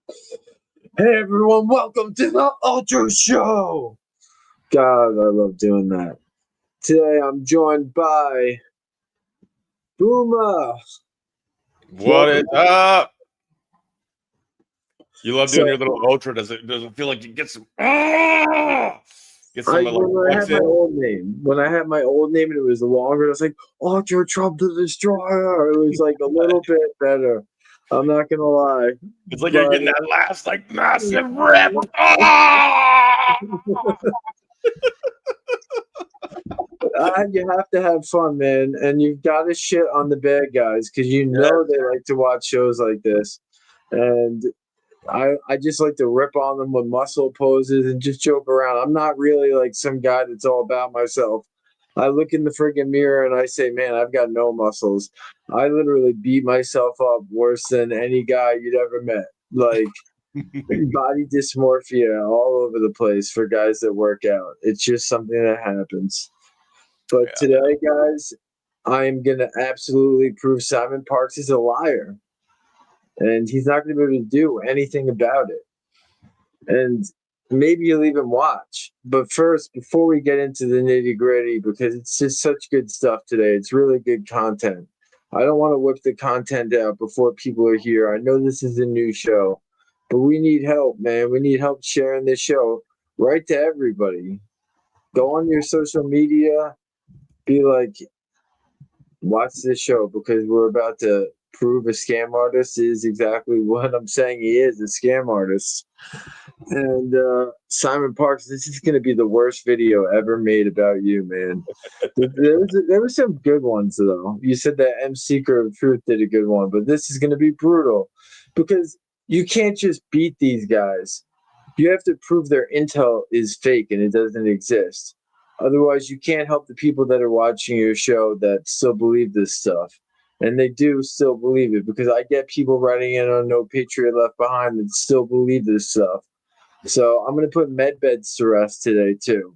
Hey everyone, welcome to the Ultra Show! God, I love doing that. Today I'm joined by Booma. What Welcome. is up? You love doing So your little ultra. Does it feel like you get some get I some like when I reps had my in? old name, and it was longer, it was like Ultra Trump the Destroyer. It was like a little bit better. I'm not gonna lie. It's like you're But getting that last like massive rip. Ah! you have to have fun, man, and you've got to shit on the bad guys because they like to watch shows like this. And I just like to rip on them with muscle poses and just joke around. I'm not really like some guy that's all about myself. I look in the freaking mirror and I say, man, I've got no muscles. I literally beat myself up worse than any guy you'd ever met. Like body dysmorphia all over the place for guys that work out. It's just something that happens. But Yeah, today, guys, I am going to absolutely prove Simon Parks is a liar. And he's not going to be able to do anything about it. And maybe you'll even watch. But first, before we get into the nitty gritty, because it's just such good stuff today, it's really good content. I don't want to whip the content out before people are here. I know this is a new show, but we need help, man. We need help sharing this show right to everybody. Go on your social media, be like, watch this show because we're about to prove a scam artist is exactly what I'm saying he is, a scam artist. And Simon Parks, this is going to be the worst video ever made about you, man. There were some good ones, though. You said that M. Secret of Truth did a good one, but this is going to be brutal because you can't just beat these guys. You have to prove their intel is fake and it doesn't exist. Otherwise, you can't help the people that are watching your show that still believe this stuff. And they do still believe it because I get people writing in on No Patriot Left Behind that still believe this stuff. So I'm going to put med beds to rest today, too.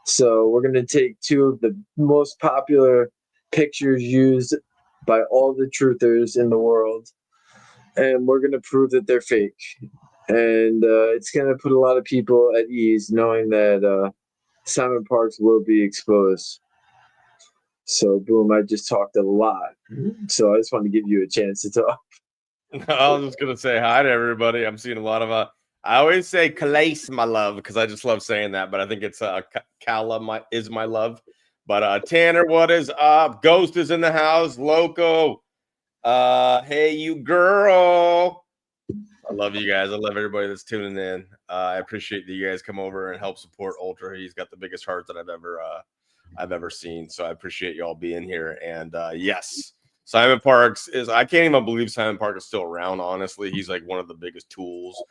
So we're going to take two of the most popular pictures used by all the truthers in the world, and we're going to prove that they're fake. And it's going to put a lot of people at ease knowing that Simon Parks will be exposed. So, boom, I just talked a lot. So I just want to give you a chance to talk. I was just gonna say hi to everybody. I'm seeing a lot of I always say Calais, my love, because I just love saying that, but I think it's Kala is my love. But Tanner, what is up? Ghost is in the house. Loco. Hey you girl. I love you guys. I love everybody that's tuning in. I appreciate that you guys come over and help support Ultra. He's got the biggest heart that I've ever seen. So I appreciate y'all being here. And yes, Simon Parks is. I can't even believe Simon Parks is still around. Honestly, he's like one of the biggest tools.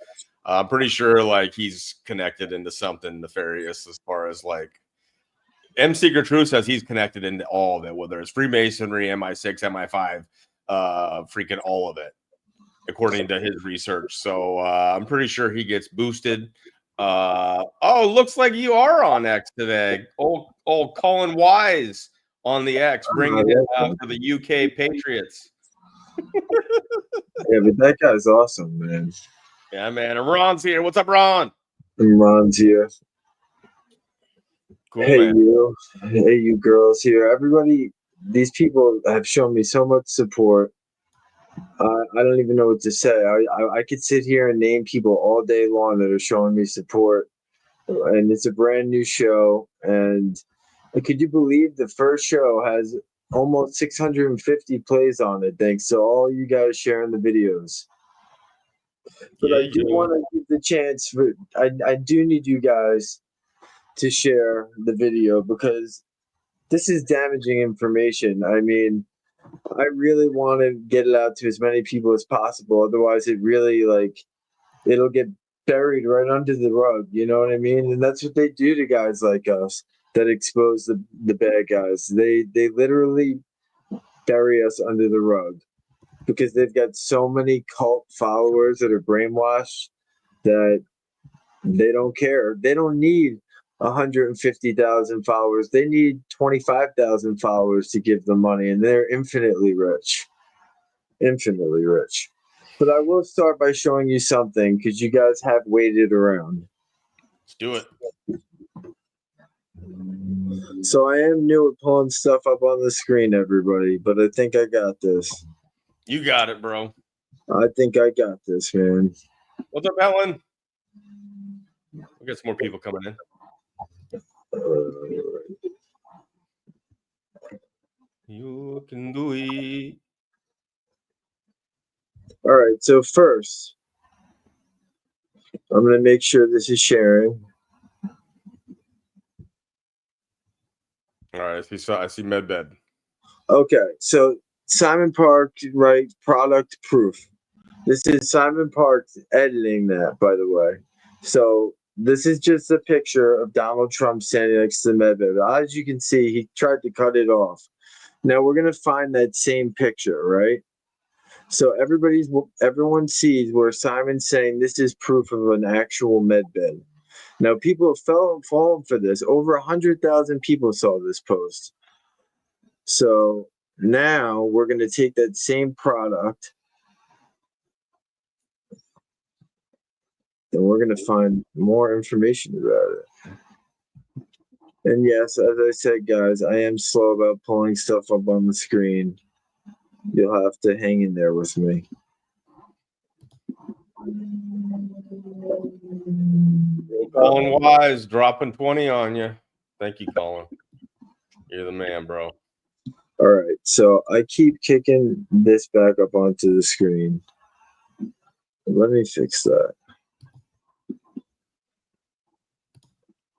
I'm pretty sure like he's connected into something nefarious as far as like M. Secret Truth says he's connected into all of it, whether it's Freemasonry, MI6, MI5, freaking all of it according to his research. So I'm pretty sure he gets boosted. Oh, looks like you are on X today. Old Colin Wise on the X, bringing it for the UK Patriots. Yeah, but that guy's awesome, man. Yeah, man. And Ron's here. What's up, Ron? And Ron's here. Cool, Hey, man. you. Hey, you girls here. Everybody, these people have shown me so much support. I don't even know what to say. I could sit here and name people all day long that are showing me support. And it's a brand new show. And could you believe the first show has almost 650 plays on it, thanks to all you guys sharing the videos. But Yeah, I do want to give the chance for, I do need you guys to share the video because this is damaging information. I mean, I really want to get it out to as many people as possible. Otherwise, it really it'll get buried right under the rug. You know what I mean? And that's what they do to guys like us that expose the bad guys. They literally bury us under the rug because they've got so many cult followers that are brainwashed that they don't care. They don't need 150,000 followers. They need 25,000 followers to give them money, and they're infinitely rich. Infinitely rich. But I will start by showing you something because you guys have waited around. Let's do it. So I am new at pulling stuff up on the screen, everybody, but I think I got this. You got it, bro. I think I got this, man. What's up, Ellen? We got some more people coming in. You can do it. All right, so first, I'm going to make sure this is sharing. All right, I see MedBed. Okay, so Simon Park, right? Product proof. This is Simon Park editing that, by the way. So this is just a picture of Donald Trump standing next to Medvedev. As you can see, he tried to cut it off. Now we're gonna find that same picture, right? So everyone sees where Simon's saying this is proof of an actual medbed. Now people have fallen for this. Over 100,000 people saw this post. So now we're gonna take that same product and we're going to find more information about it. And yes, as I said, guys, I am slow about pulling stuff up on the screen. You'll have to hang in there with me. Colin Wise dropping 20 on you. Thank you, Colin. You're the man, bro. All right, so I keep kicking this back up onto the screen. Let me fix that.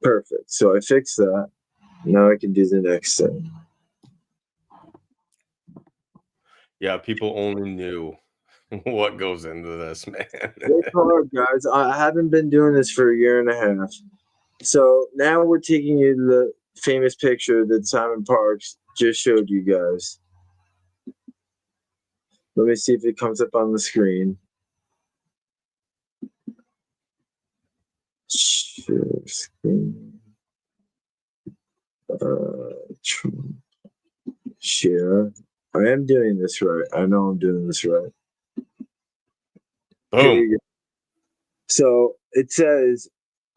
Perfect. So I fixed that. Now I can do the next thing. Yeah, people only knew what goes into this, man. It's hard, guys. I haven't been doing this for a year and a half. So now we're taking you to the famous picture that Simon Parks just showed you guys. Let me see if it comes up on the screen. Share screen. Share. I am doing this right. I know I'm doing this right. Boom. So it says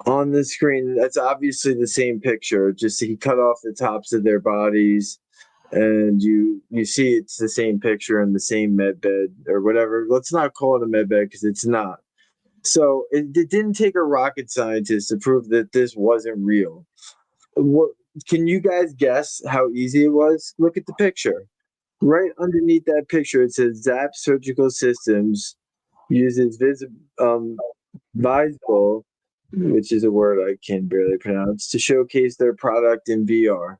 on the screen, that's obviously the same picture, just he cut off the tops of their bodies, and you see it's the same picture and the same med bed or whatever. Let's not call it a med bed because it's not. So it didn't take a rocket scientist to prove that this wasn't real. What can you guys guess how easy it was? Look at the picture. Right underneath that picture, it says Zap Surgical Systems uses visible, which is a word I can barely pronounce, to showcase their product in VR.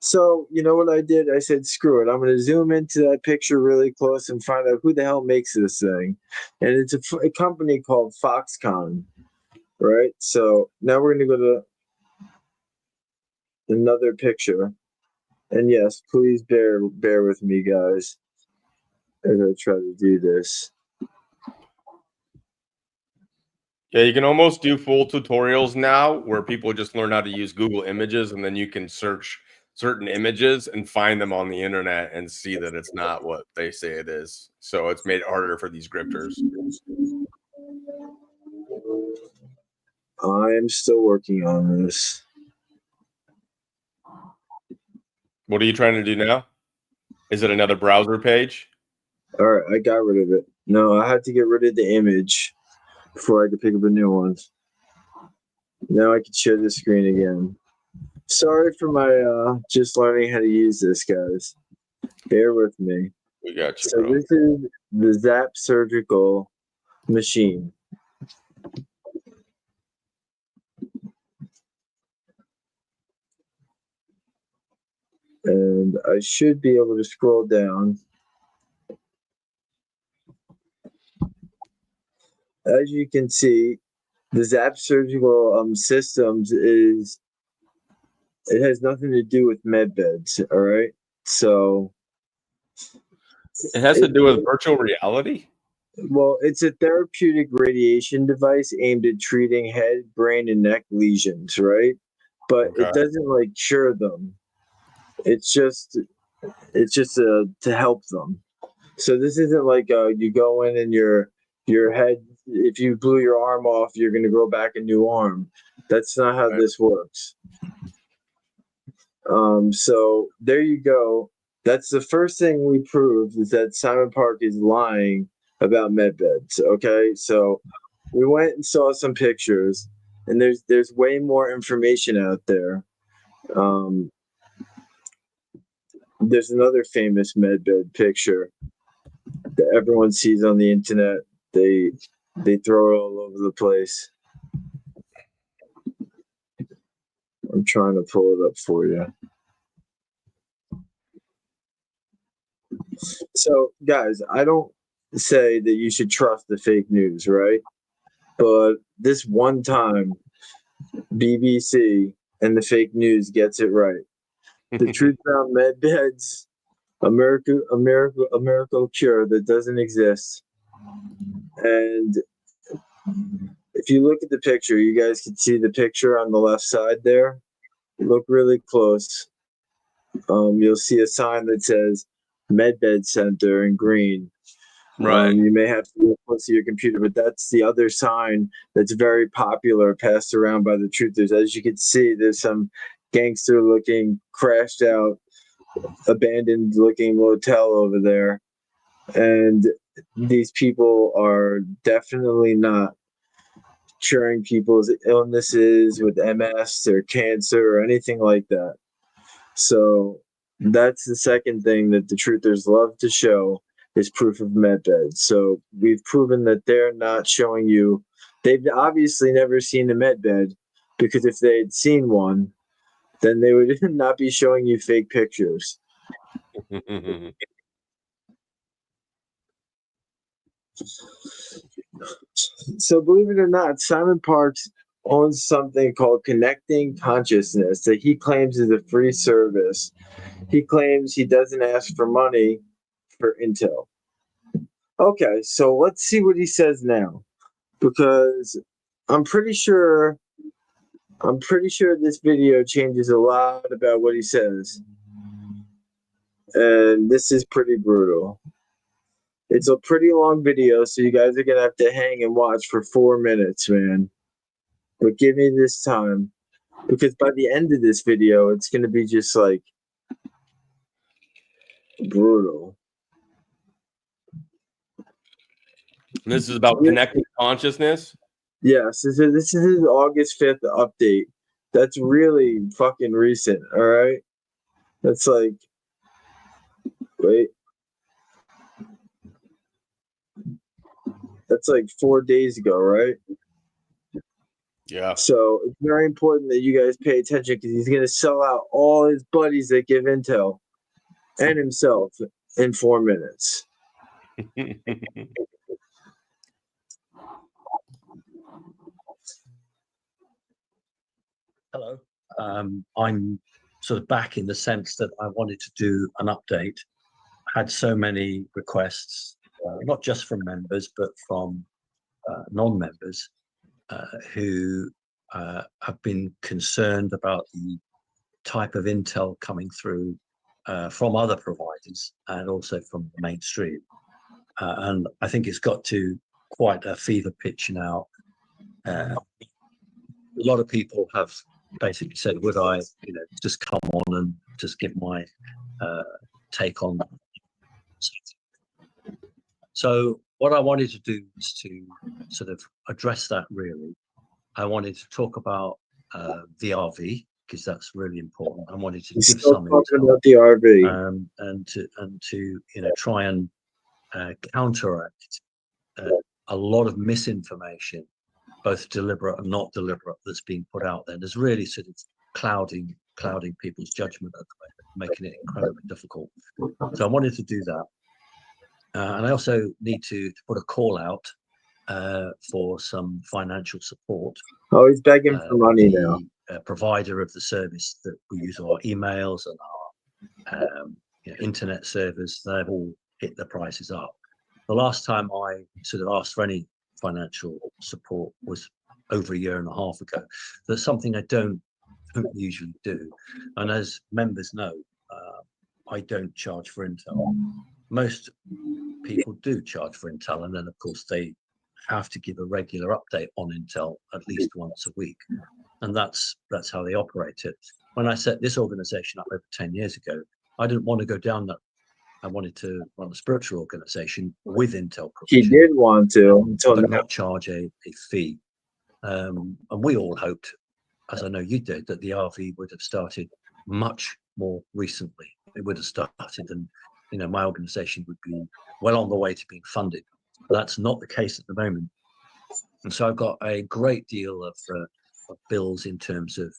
So, you know what I did? I said, screw it. I'm going to zoom into that picture really close and find out who the hell makes this thing. And it's a company called Foxconn, right? So now we're going to go to another picture. And yes, please bear with me, guys, as I try to do this. Yeah, you can almost do full tutorials now where people just learn how to use Google Images, and then you can search certain images and find them on the internet and see that it's not what they say it is. So it's made it harder for these grifters. I am still working on this. What are you trying to do now? Is it another browser page? All right, I got rid of it. No, I had to get rid of the image before I could pick up a new one. Now I can share the screen again. Sorry for my just learning how to use this, guys. Bear with me. We got you, So bro. this is the Zap Surgical machine. And I should be able to scroll down. As you can see, the Zap Surgical Systems it has nothing to do with med beds, all right? So It has to do with virtual reality? well, it's a therapeutic radiation device aimed at treating head, brain, and neck lesions, right? But Okay. it doesn't like cure them. It's just to help them. So this isn't like you go in and your head, if you blew your arm off, you're going to grow back a new arm. That's not how this works. So there you go. That's the first thing we proved, is that Simon Park is lying about medbeds. Okay, so we went and saw some pictures, and there's way more information out there. There's another famous medbed picture that everyone sees on the internet. They throw it all over the place. I'm trying to pull it up for you. So, guys, I don't say that you should trust the fake news, right? But this one time, BBC and the fake news gets it right. The truth about med beds, a miracle cure that doesn't exist. And if you look at the picture, you guys can see the picture on the left side there. Look really close. You'll see a sign that says Medbed Center in green. Right. You may have to look close to your computer, but that's the other sign that's very popular, passed around by the truthers. As you can see, there's some gangster-looking, crashed out, abandoned-looking motel over there, and these people are definitely not curing people's illnesses with MS or cancer or anything like that. So that's the second thing that the truthers love to show, is proof of medbeds. So we've proven that they're not showing you. They've obviously never seen a medbed, because if they had seen one, then they would not be showing you fake pictures. So believe it or not, Simon Parks owns something called Connecting Consciousness that he claims is a free service. He claims he doesn't ask for money for intel. Okay, so let's see what he says now, because I'm pretty sure this video changes a lot about what he says. And this is pretty brutal. It's a pretty long video, so you guys are going to have to hang and watch for 4 minutes, man. But give me this time, because by the end of this video, it's going to be just like brutal. This is about connecting consciousness. Yes, this is his August 5th update. That's really fucking recent, all right? That's like, wait. That's like 4 days ago, right? Yeah. So it's very important that you guys pay attention, because he's going to sell out all his buddies that give intel and himself in 4 minutes. Hello. I'm sort of back in the sense that I wanted to do an update. I had so many requests, not just from members, but from non-members who have been concerned about the type of intel coming through from other providers and also from the mainstream. And I think it's got to quite a fever pitch now. A lot of people have basically said, would I, just come on and just give my take on that. So what I wanted to do is to sort of address that, really. I wanted to talk about the RV, because that's really important. I wanted to give some intel about the RV. and to try and counteract a lot of misinformation, both deliberate and not deliberate, that's being put out there. There's really sort of clouding people's judgment at the moment, making it incredibly difficult. So I wanted to do that. And I also need to put a call out for some financial support. Oh, he's begging for money now. Provider of the service that we use, our emails and our internet servers, they've all hit the prices up. The last time I sort of asked for any financial support was over 1.5 years ago. That's something I don't usually do. And as members know, I don't charge for intel. Most people do charge for intel, and then of course they have to give a regular update on Intel at least once a week, and that's how they operate it. When I set this organization up over 10 years ago, I didn't want to go down that. I wanted to run a spiritual organization with Intel He provision, did want to until but now. not charge a fee. And we all hoped, as I know you did, that the RV would have started much more recently. It would have started, and my organization would be well on the way to being funded. But that's not the case at the moment. And so I've got a great deal of bills in terms of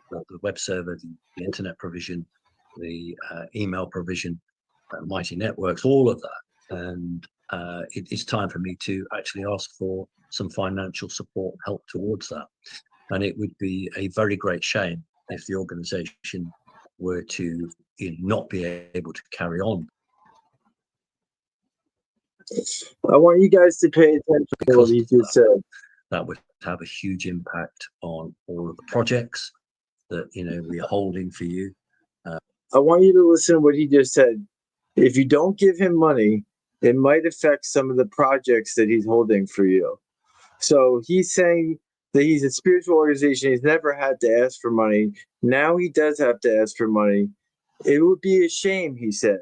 the web server, the internet provision, the email provision, Mighty Networks, all of that. And it's time for me to actually ask for some financial support and help towards that. And it would be a very great shame if the organization were to not be able to carry on. I want you guys to pay attention to what he just said. That would have a huge impact on all of the projects that we're holding for you. I want you to listen to what he just said. If you don't give him money, it might affect some of the projects that he's holding for you. So he's saying that he's a spiritual organization. He's never had to ask for money. Now he does have to ask for money. It would be a shame, he said,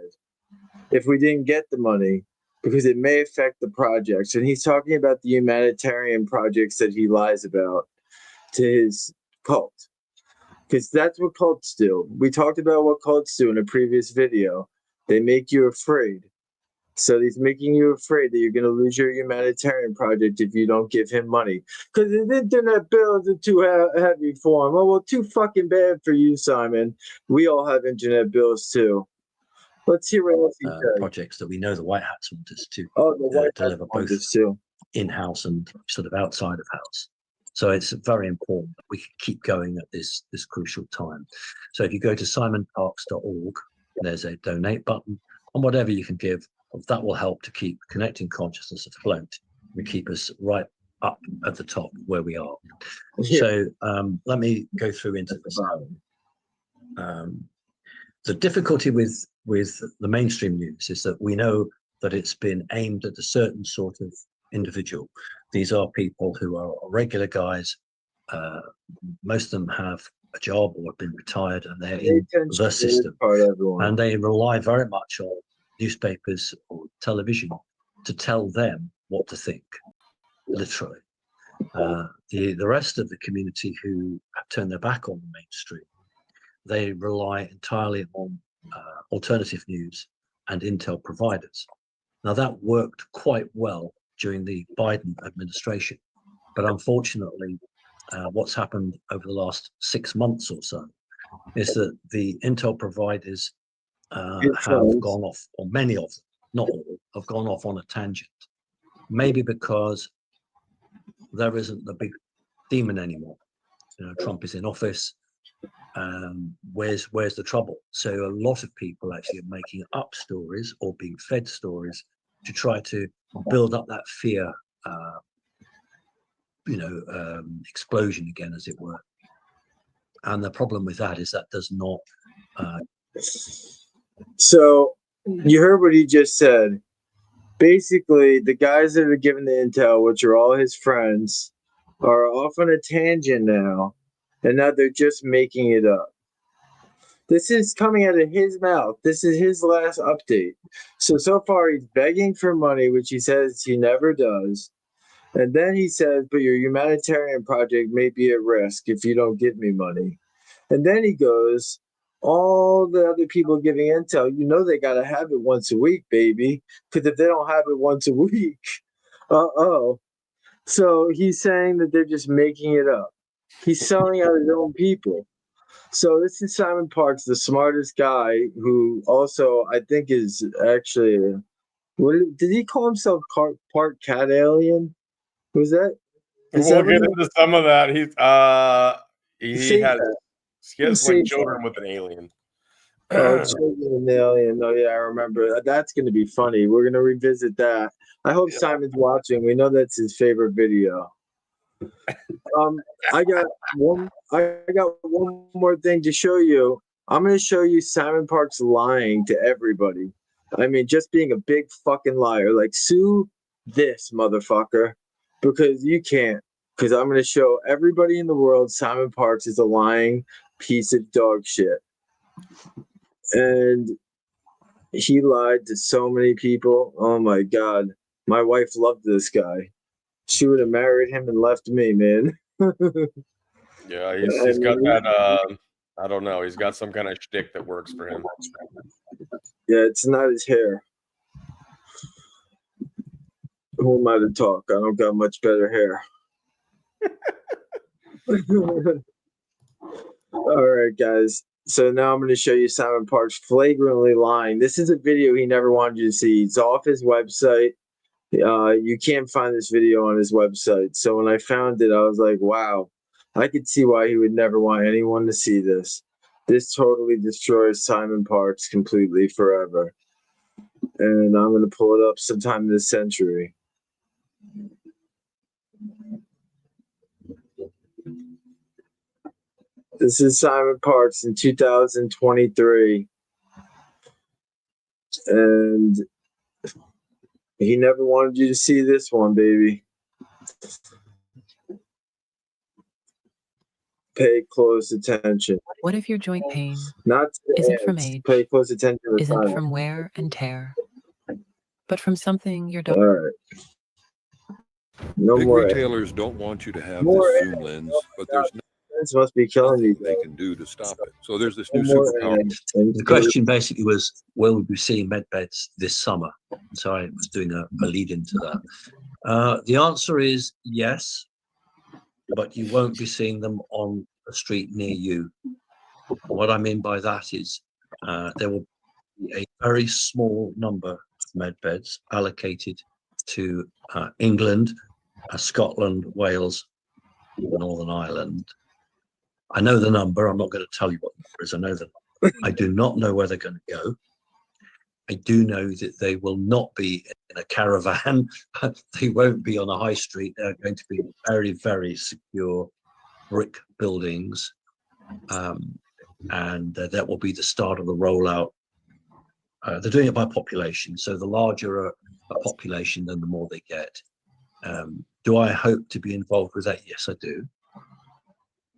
if we didn't get the money, because it may affect the projects. And he's talking about the humanitarian projects that he lies about to his cult. Because that's what cults do. We talked about what cults do in a previous video. They make you afraid. So he's making you afraid that you're going to lose your humanitarian project if you don't give him money. Because his internet bills are too heavy for him. Oh, well, too fucking bad for you, Simon. We all have internet bills too. Let's hear what else he said. Projects that we know the White Hats want us to deliver both in-house and sort of outside of house. So it's very important that we can keep going at this crucial time. So if you go to simonparks.org, there's a donate button, and whatever you can give, that will help to keep connecting consciousness afloat and keep us right up at the top where we are. Yeah. So let me go through into this. The difficulty with the mainstream news is that we know that it's been aimed at a certain sort of individual. These are people who are regular guys. Most of them have a job or have been retired, and they're in the system. And they rely very much on newspapers or television to tell them what to think, literally. The rest of the community who have turned their back on the mainstream, they rely entirely on alternative news and intel providers. Now, that worked quite well during the Biden administration, but unfortunately, what's happened over the last 6 months or so is that the intel providers have gone off, or many of them, not all, have gone off on a tangent. Maybe because there isn't the big demon anymore. Trump is in office. Where's the trouble? So a lot of people actually are making up stories or being fed stories to try to build up that fear, explosion again, as it were. And the problem with that is that does not. So you heard what he just said. Basically, the guys that are giving the intel, which are all his friends, are off on a tangent now, and now they're just making it up. This is coming out of his mouth. This is his last update. So far, he's begging for money, which he says he never does. And then he says, but your humanitarian project may be at risk if you don't give me money. And then he goes, all the other people giving intel, they got to have it once a week, baby. Because if they don't have it once a week, So he's saying that they're just making it up. He's selling out his own people. So this is Simon Parks, the smartest guy, who also I think is actually, did he call himself part cat alien? Was that? We'll get into some of that. He has like children with an alien. Children with an alien. Oh yeah, I remember. That's going to be funny. We're going to revisit that. I hope Simon's watching. We know that's his favorite video. I got one more thing to show you. I'm going to show you Simon Parks lying to everybody. I mean, just being a big fucking liar. Like, sue this motherfucker. because you can't. Because I'm going to show everybody in the world Simon Parks is a lying piece of dog shit. And he lied to so many people. Oh my God. My wife loved this guy. She would have married him and left me, man. Yeah, he's got that. I don't know. He's got some kind of shtick that works for him. Yeah, it's not his hair. Who am I to talk? I don't got much better hair. All right, guys. So now I'm going to show you Simon Parks flagrantly lying. This is a video he never wanted you to see. It's off his website. You can't find this video on his website. So when I found it, I was like, wow, I could see why he would never want anyone to see this. This totally destroys Simon Parks completely forever. And I'm going to pull it up sometime this century. This is Simon Parks in 2023. And he never wanted you to see this one, baby. Pay close attention. What if your joint pain Not isn't from age, pay close attention to the isn't time. from wear and tear, but from something your dog? All right. No Big more retailers don't want you to have More this zoom lens, but there's ads must be killing nothing you. they can do to stop it. So there's this No new more superpower. ads. And The question basically was, will we be seeing med beds this summer? So I was doing a lead into that. The answer is yes, but you won't be seeing them on a street near you. What I mean by that is there will be a very small number of med beds allocated to England, Scotland, Wales, Northern Ireland. I know the number. I'm not going to tell you what the number is. I know that. I do not know where they're going to go. I do know that they will not be in a caravan. They won't be on a high street. They're going to be very, very secure brick buildings. And that will be the start of the rollout. They're doing it by population. So the larger a population, then the more they get. Do I hope to be involved with that? Yes, I do.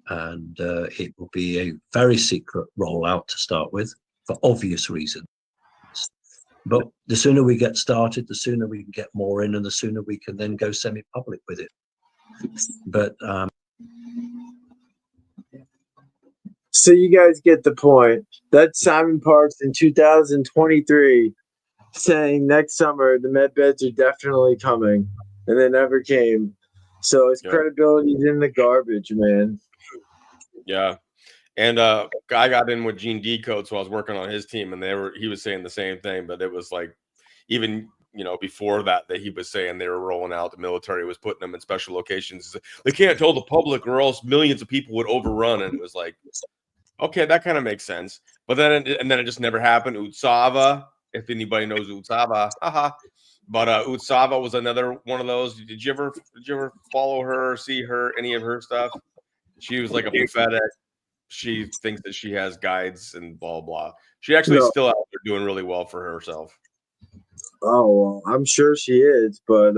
And it will be a very secret rollout to start with, for obvious reasons. But the sooner we get started, the sooner we can get more in, and the sooner we can then go semi-public with it. But so you guys get the point. That's Simon Parks in 2023 saying next summer the med beds are definitely coming, and they never came. So his credibility is in the garbage, man. Yeah. And I got in with Gene Decode, so I was working on his team, and he was saying the same thing, but it was like even before that he was saying they were rolling out, the military was putting them in special locations. They can't tell the public or else millions of people would overrun, and it was like, okay, that kind of makes sense. But then it just never happened. Utsava, if anybody knows Utsava, haha. But Utsava was another one of those. Did you ever follow her or see any of her stuff? She was like a prophetic. She thinks that she has guides and blah blah. She actually still out there doing really well for herself. Oh, well, I'm sure she is, but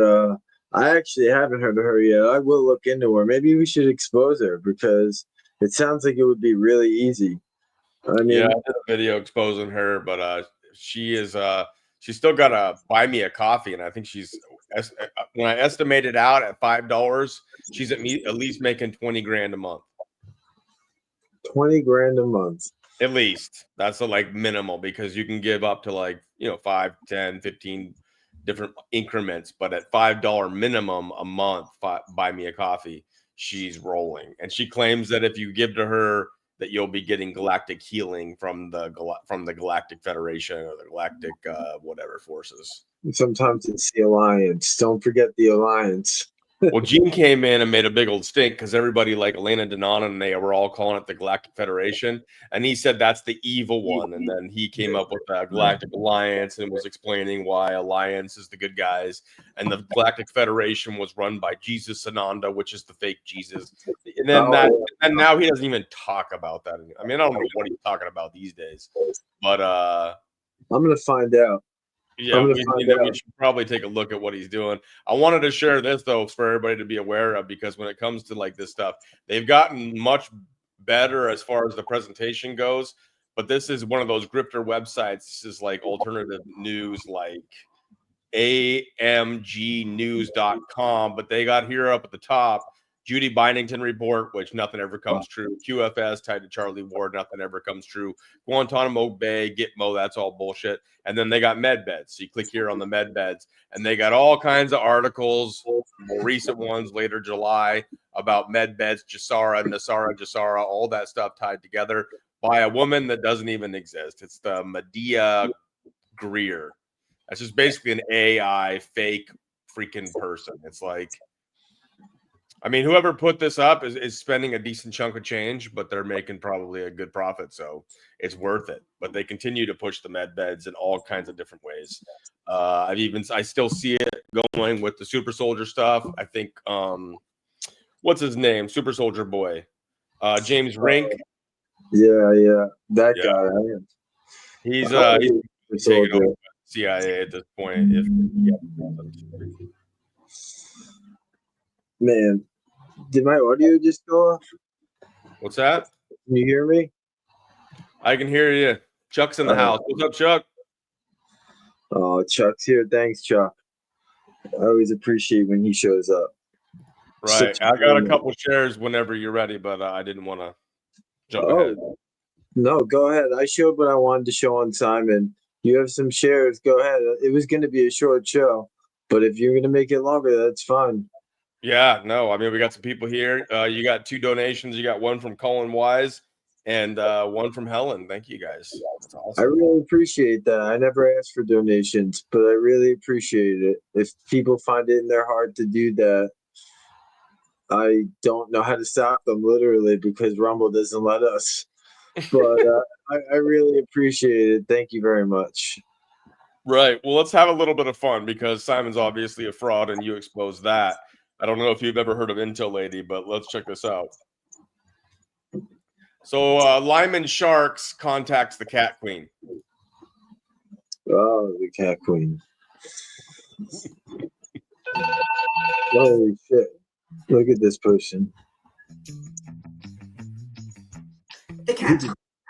I actually haven't heard of her yet. I will look into her. Maybe we should expose her because it sounds like it would be really easy. I mean, yeah, I did a video exposing her, but she's still got to buy me a coffee, and I think when I estimate it out at $5, she's at least making 20 grand a month. 20 grand a month. At least. That's like minimal, because you can give up to 5, 10, 15 different increments, but at $5 minimum a month, buy me a coffee, she's rolling. And she claims that if you give to her, that you'll be getting galactic healing from the Galactic Federation or the Galactic whatever forces. Sometimes it's the Alliance. Don't forget the Alliance. Well, Gene came in and made a big old stink because everybody like Elena Donato and they were all calling it the Galactic Federation. And he said that's the evil one. And then he came up with the Galactic Alliance and was explaining why Alliance is the good guys. And the Galactic Federation was run by Jesus Ananda, which is the fake Jesus. And then and now he doesn't even talk about that. I mean, I don't know what he's talking about these days. But I'm going to find out. Yeah, I'm we, gonna find we out. should probably take a look at what he's doing. I wanted to share this though for everybody to be aware of, because when it comes to like this stuff, they've gotten much better as far as the presentation goes. But this is one of those grifter websites. This is like alternative news, like amgnews.com, but they got here up at the top Judy Bynington report, which nothing ever comes true. QFS tied to Charlie Ward, nothing ever comes true. Guantanamo Bay, Gitmo, that's all bullshit. And then they got med beds. So you click here on the med beds, and they got all kinds of articles, more recent ones later July, about med beds, Jassara, all that stuff tied together by a woman that doesn't even exist. It's the Medea Greer. That's just basically an AI fake freaking person. It's like, I mean, whoever put this up is spending a decent chunk of change, but they're making probably a good profit, so it's worth it. But they continue to push the med beds in all kinds of different ways. I still see it going with the super soldier stuff. I think what's his name? Super soldier boy. James Rink. Yeah, that Yeah. guy. Right? He's Super taking soldier. over CIA at this point. If Man, did my audio just go off? What's that? Can you hear me? I can hear you. Chuck's in the house. What's up, Chuck? Oh, Chuck's here. Thanks, Chuck. I always appreciate when he shows up. Right. I got a couple shares whenever you're ready, but I didn't want to jump ahead. No, go ahead. I showed what I wanted to show on Simon. You have some shares. Go ahead. It was going to be a short show, but if you're going to make it longer, that's fine. Yeah, no, I mean, we got some people here. You got 2 donations. You got one from Colin Wise and one from Helen. Thank you guys. That's awesome. I really appreciate that. I never asked for donations, but I really appreciate it. If people find it in their heart to do that, I don't know how to stop them, literally, because Rumble doesn't let us. But I really appreciate it. Thank you very much. Right. Well, let's have a little bit of fun, because Simon's obviously a fraud and you expose that. I don't know if you've ever heard of Intel Lady, but let's check this out. So Lyman Sharks contacts the Cat Queen. Oh, the Cat Queen. Holy shit. Look at this person. The cat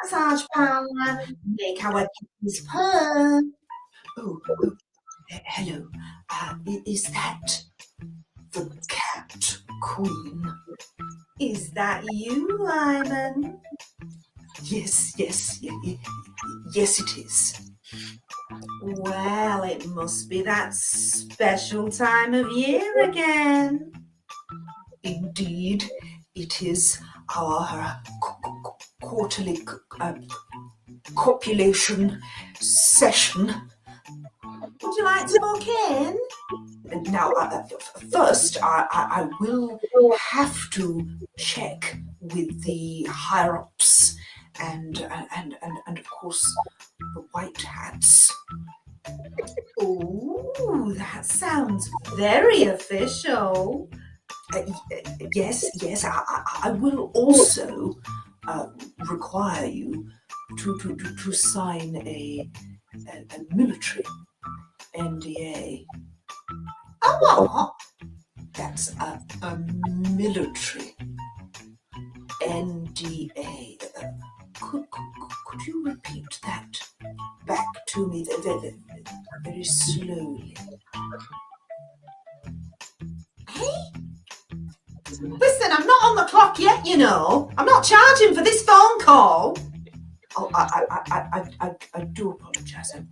massage parlor, make our kitties purr. Oh, hello. Is that the Cat Queen? Is that you, Lyman? Yes, yes it is. Well, it must be that special time of year again. Indeed, it is our quarterly copulation session. Would you like to walk in? Now, first, I will have to check with the higher-ups and of course, the white hats. Oh, that sounds very official. Yes, I will also require you to sign a military NDA. A what? That's a military NDA. Could you repeat that back to me very slowly? Hey? Listen, I'm not on the clock yet, you know. I'm not charging for this phone call. Oh, I do apologize. I'm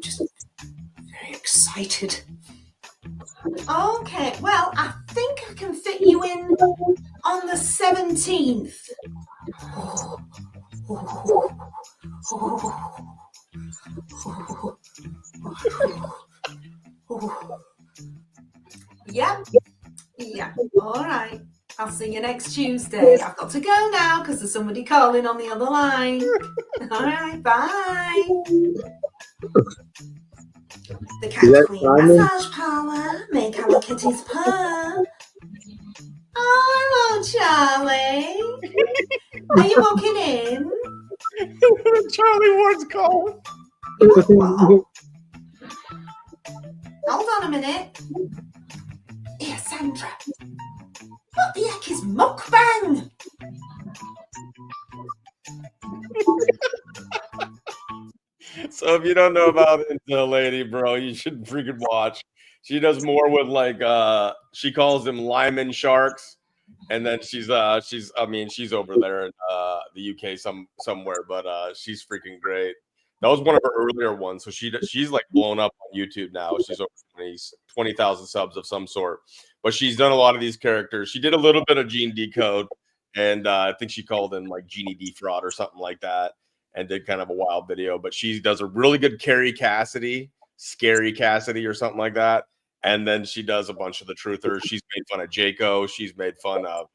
just very excited. Okay, well, I think I can fit you in on the 17th. Yeah, all right. I'll see you next Tuesday. I've got to go now because there's somebody calling on the other line. All right, bye. The Cat Queen massage parlor, make our kitties purr. Oh, hello, Charlie. Are you walking in? Charlie Ward's calling. What? Hold on a minute. Here, Sandra. What the heck is mukbang? So if you don't know about Intel Lady, bro, you should freaking watch. She does more with like she calls them Lyman sharks, and then she's I mean she's over there in the UK somewhere, but she's freaking great. That was one of her earlier ones, so she's like blown up on YouTube now. She's over 20,000 subs of some sort, but she's done a lot of these characters. She did a little bit of Gene Decode, and I think she called him like Genie Defraud or something like that, and did kind of a wild video. But she does a really good Carrie Cassidy, Scary Cassidy, or something like that. And then she does a bunch of the truthers. She's made fun of Jaco. She's made fun of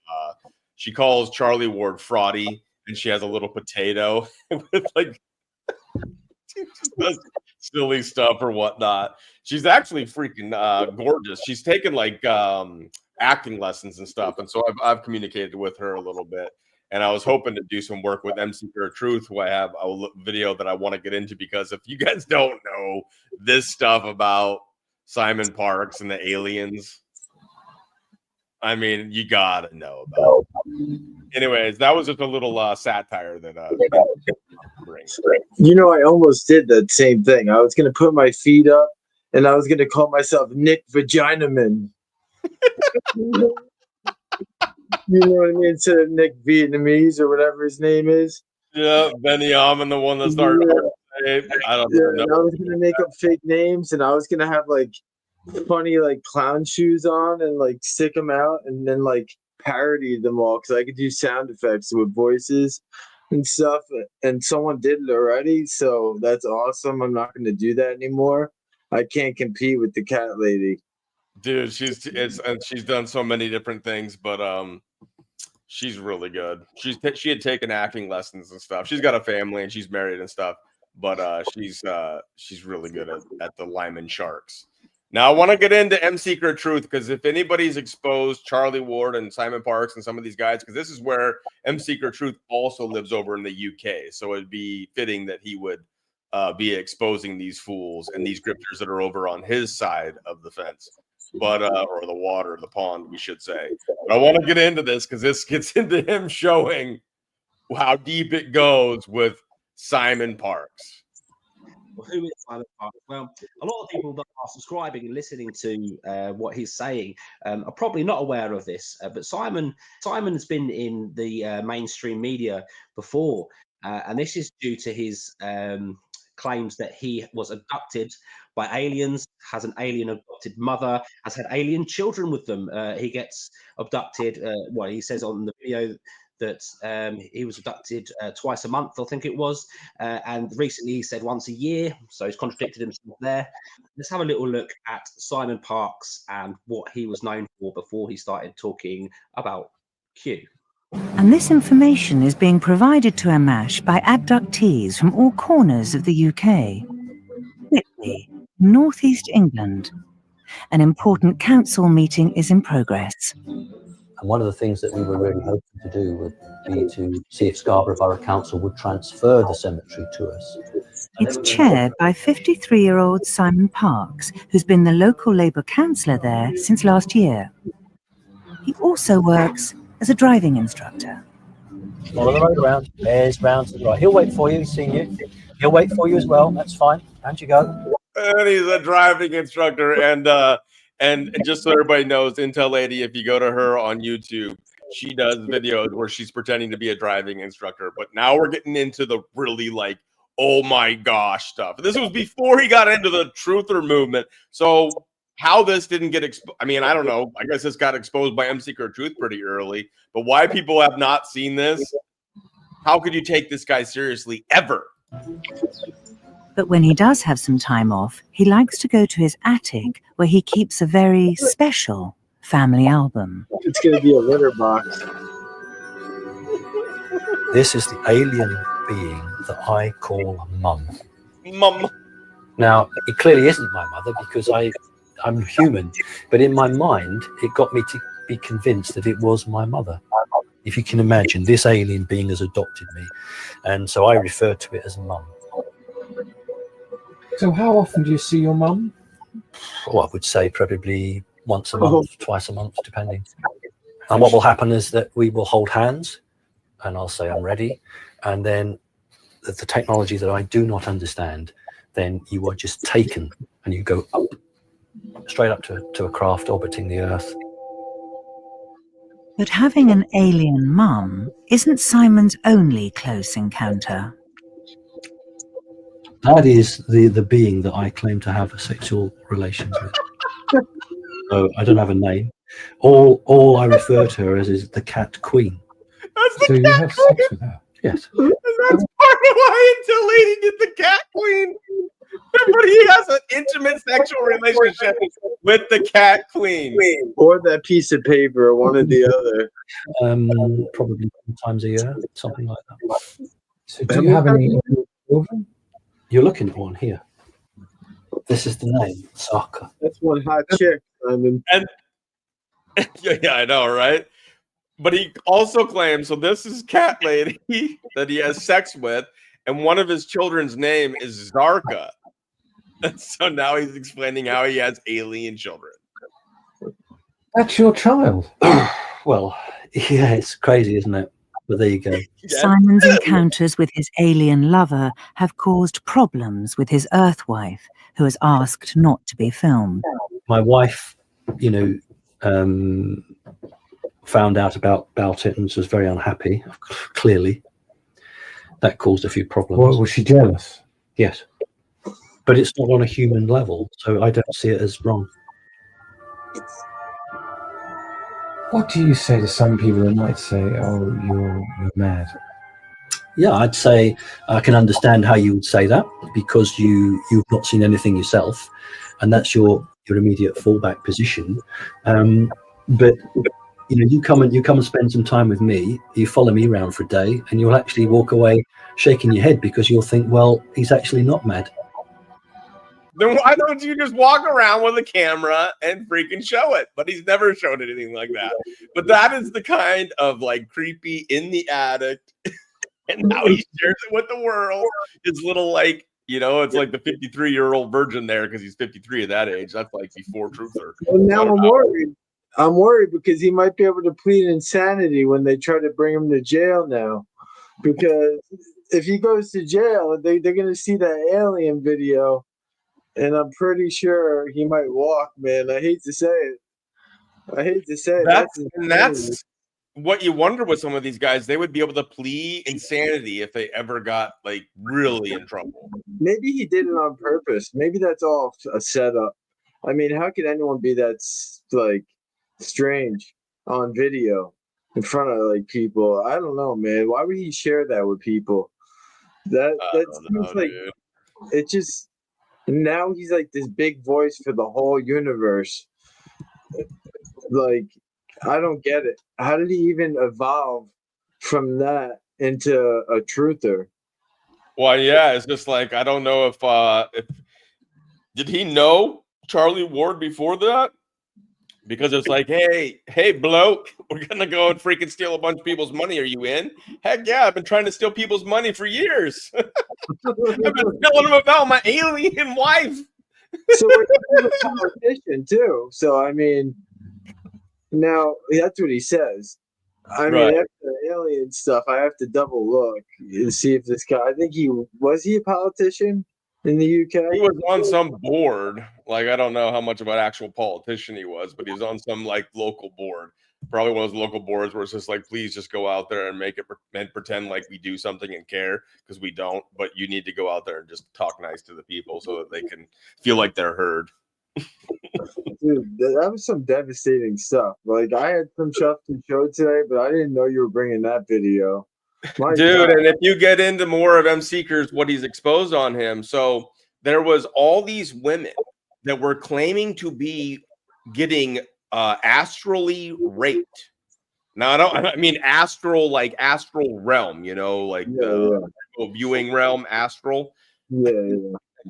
she calls Charlie Ward fraudy, and she has a little potato with like she just does silly stuff or whatnot. She's actually freaking gorgeous. She's taken like acting lessons and stuff, and so I've communicated with her a little bit. And I was hoping to do some work with MC Pure Truth, who I have a video that I want to get into, because if you guys don't know this stuff about Simon Parks and the aliens, I mean, you gotta know about it. Anyways, that was just a little satire that brings. You know, I almost did that same thing. I was gonna put my feet up, and I was gonna call myself Nick Vaginaman. You know what I mean? Instead of Nick Vietnamese or whatever his name is. Yeah, Benny Amin, the one that started. Yeah. I don't Yeah, know. and I was gonna make up fake names, and I was gonna have like funny like clown shoes on and like stick them out, and then like parody them all because I could do sound effects with voices and stuff. And someone did it already, so that's awesome. I'm not gonna do that anymore. I can't compete with the cat lady. Dude, she's done so many different things, but she's really good. She had taken acting lessons and stuff. She's got a family and she's married and stuff, but she's really good at the Lyman Sharks. Now I want to get into M Secret Truth, because if anybody's exposed Charlie Ward and Simon Parks and some of these guys, because this is where M Secret Truth also lives over in the UK, so it'd be fitting that he would be exposing these fools and these grifters that are over on his side of the fence, but or the water, the pond, we should say. But I want to get into this because this gets into him showing how deep it goes with Simon Parks. Well, who is Simon Parks? Well, a lot of people that are subscribing and listening to what he's saying are probably not aware of this, but Simon's been in the mainstream media before, and this is due to his claims that he was abducted by aliens, has an alien adopted mother, has had alien children with them. He gets abducted. Well, he says on the video that he was abducted twice a month, I think it was, and recently he said once a year, so he's contradicted himself there. Let's have a little look at Simon Parks and what he was known for before he started talking about Q. And this information is being provided to Amash by abductees from all corners of the UK. Whitley, North East England. An important council meeting is in progress. And one of the things that we were really hoping to do would be to see if Scarborough Borough Council would transfer the cemetery to us. It's chaired by 53-year-old Simon Parks, who's been the local Labour councillor there since last year. He also works as a driving instructor. Follow the road around, there's round to the right. He'll wait for you, he's seen you. He'll wait for you as well, that's fine. And you go. And he's a driving instructor, and just so everybody knows, Intel Lady, if you go to her on YouTube, she does videos where she's pretending to be a driving instructor. But now we're getting into the really like, oh my gosh stuff. This was before he got into the truther movement. So how this didn't get exposed, I mean, I don't know. I guess this got exposed by M Secret Truth pretty early. But why people have not seen this? How could you take this guy seriously ever? But when he does have some time off, he likes to go to his attic where he keeps a very special family album. It's going to be a litter box. This is the alien being that I call Mum. Mum. Now, it clearly isn't my mother because I'm human, but in my mind, it got me to be convinced that it was my mother. If you can imagine, this alien being has adopted me, and so I refer to it as Mum. So how often do you see your mum? Well, I would say probably once a month, twice a month, depending. And what will happen is that we will hold hands, and I'll say I'm ready, and then the technology that I do not understand, then you are just taken and you go up, straight up to a craft orbiting the Earth. But having an alien mum isn't Simon's only close encounter. That is the being that I claim to have sexual relations with. So I don't have a name. All I refer to her as is the cat queen. That's So the you cat have queen. sex with her? Yes. And that's part of why Until Lady did the cat queen. But he has an intimate sexual relationship with the cat queen. Or that piece of paper, one or the other. Probably times a year, something like that. So do you have any children? You're looking at one here. This is the name, Saka. That's one hot chick, Simon. And yeah, I know, right? But he also claims, so this is cat lady that he has sex with, and one of his children's name is Zarka. And so now he's explaining how he has alien children. That's your child. Well, yeah, it's crazy, isn't it? But there you go. Simon's encounters with his alien lover have caused problems with his Earth wife, who has asked not to be filmed. My wife, found out about it and was very unhappy. Clearly, that caused a few problems. What, was she jealous? Yes, but it's not on a human level, so I don't see it as wrong. What do you say to some people who might say, "Oh, you're mad"? Yeah, I'd say I can understand how you would say that because you've not seen anything yourself, and that's your immediate fallback position. But you come and spend some time with me. You follow me around for a day, and you'll actually walk away shaking your head because you'll think, well, he's actually not mad. Then why don't you just walk around with a camera and freaking show it? But he's never shown anything like that. But that is the kind of like creepy in the attic, and now he shares it with the world. His little like, it's like the 53-year-old virgin there because he's 53 at that age. That's like before Truther. Well, now I'm worried. I'm worried because he might be able to plead insanity when they try to bring him to jail now. Because if he goes to jail, they're going to see that alien video. And I'm pretty sure he might walk, man. I hate to say it. That's what you wonder with some of these guys. They would be able to plead insanity if they ever got like really in trouble. Maybe he did it on purpose. Maybe that's all a setup. I mean, how could anyone be that like strange on video in front of like people? I don't know, man. Why would he share that with people? That seems like it just. Now he's like this big voice for the whole universe. Like, I don't get it. How did he even evolve from that into a truther? Well, yeah, it's just like I don't know if did he know Charlie Ward before that? Because it's like, hey, bloke, we're gonna go and freaking steal a bunch of people's money. Are you in? Heck yeah, I've been trying to steal people's money for years. I've been telling them about my alien wife. So we're a politician too. So I mean, now that's what he says. I mean, after the alien stuff, I have to double look and see if this guy. I think he a politician in the UK. He was on some board. Like I don't know how much of an actual politician he was, but he was on some like local board. Probably one of those local boards where it's just like, please just go out there and make it and pretend like we do something and care because we don't. But you need to go out there and just talk nice to the people so that they can feel like they're heard. Dude, that was some devastating stuff. Like I had some stuff to show today, but I didn't know you were bringing that video. My Dude, God. and if you get into more of M. Seeker's, what he's exposed on him, so there was all these women that were claiming to be getting astrally raped. Now, I mean astral, like astral realm, like the viewing realm, astral. Yeah.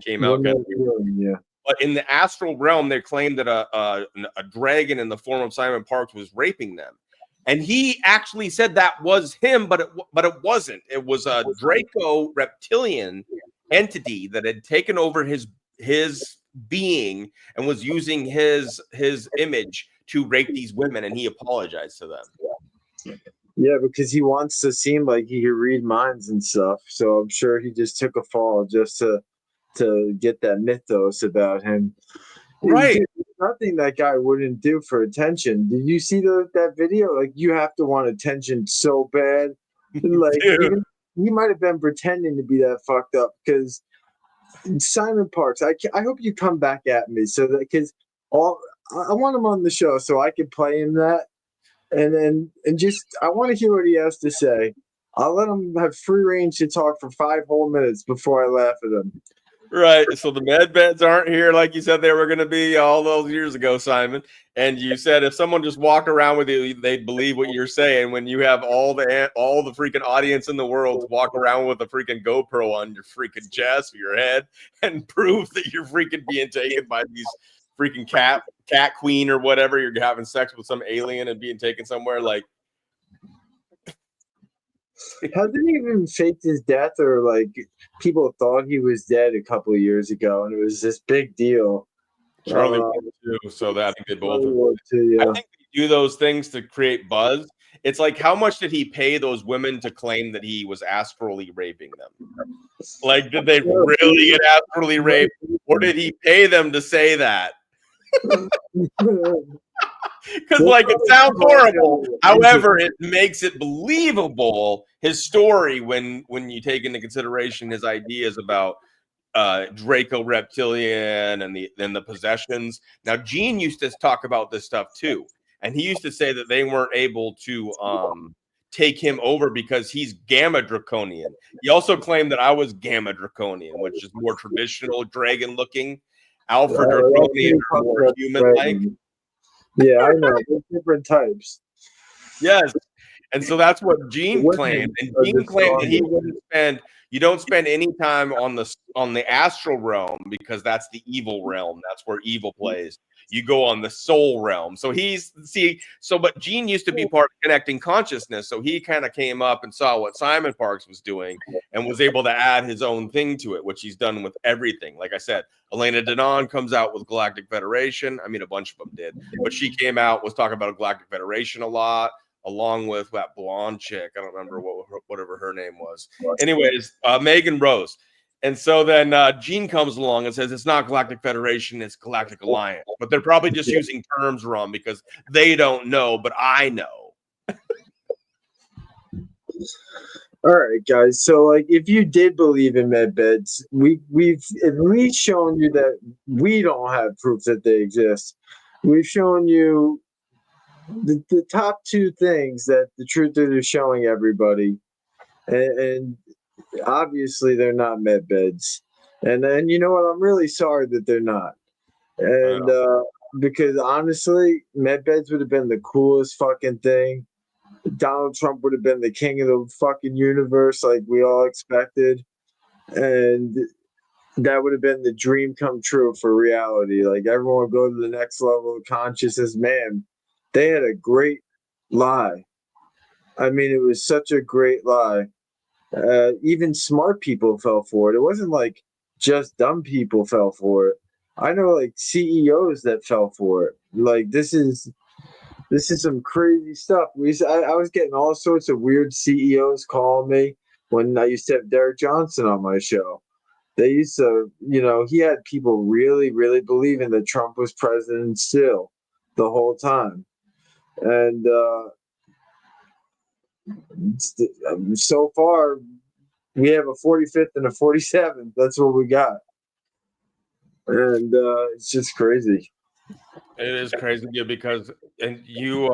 Came out. But in the astral realm, they claimed that a dragon in the form of Simon Parks was raping them. And he actually said that was him, but it wasn't. It was a Draco reptilian entity that had taken over his being and was using his image to rape these women, and he apologized to them. Yeah, because he wants to seem like he can read minds and stuff. So I'm sure he just took a fall just to get that mythos about him. Right. Dude, nothing that guy wouldn't do for attention. Did you see that video? Like, you have to want attention so bad. Like, he might have been pretending to be that fucked up, because Simon Parks, I hope you come back at me, so that, because I want him on the show so I can play him that, and just I want to hear what he has to say. I'll let him have free range to talk for 5 whole minutes before I laugh at him. Right. So the med beds aren't here like you said they were going to be all those years ago, Simon. And you said if someone just walked around with you, they'd believe what you're saying. When you have all the freaking audience in the world to walk around with a freaking GoPro on your freaking chest or your head and prove that you're freaking being taken by these freaking cat queen or whatever, you're having sex with some alien and being taken somewhere, like. Hasn't he even faked his death, or like people thought he was dead a couple of years ago, and it was this big deal. Charlie too, so that I think they both. Too, yeah. I think they do those things to create buzz. It's like, how much did he pay those women to claim that he was astrally raping them? Like, did they really get astrally raped, or did he pay them to say that? Because, like, it sounds horrible. However, it makes it believable, his story, when you take into consideration his ideas about Draco Reptilian and the possessions. Now, Gene used to talk about this stuff too, and he used to say that they weren't able to take him over because he's Gamma Draconian. He also claimed that I was Gamma Draconian, which is more traditional dragon looking. Alpha Draconian, more human like. Yeah, I know. There's different types. Yes. And so that's what Gene claimed. And Gene claimed that he wouldn't spend, you don't spend any time on the astral realm, because that's the evil realm. That's where evil plays. You go on the soul realm. So but Gene used to be part of Connecting Consciousness. So he kind of came up and saw what Simon Parks was doing and was able to add his own thing to it, which he's done with everything. Like I said, Elena Denon comes out with Galactic Federation. I mean, a bunch of them did, but she came out, was talking about Galactic Federation a lot, along with that blonde chick. I don't remember whatever her name was. Anyways, Megan Rose. And so then Gene comes along and says, it's not Galactic Federation, it's Galactic Alliance. But they're probably just using terms wrong because they don't know, but I know. All right, guys. So, like, if you did believe in med beds, we've at least shown you that we don't have proof that they exist. We've shown you the top 2 things that the truthers are showing everybody, and obviously they're not med beds. And then, you know what? I'm really sorry that they're not. And because honestly, med beds would have been the coolest fucking thing. Donald Trump would have been the king of the fucking universe, like we all expected. And that would have been the dream come true for reality. Like, everyone would go to the next level of consciousness. Man, they had a great lie. I mean, it was such a great lie. Even smart people fell for it. It wasn't like just dumb people fell for it. I know, like, CEOs that fell for it. Like, this is some crazy stuff. I was getting all sorts of weird CEOs calling me when I used to have Derek Johnson on my show. They used to, he had people really, really believing that Trump was president still the whole time. And so far, we have a 45th and a 47th. That's what we got. And it's just crazy. It is crazy because, and you,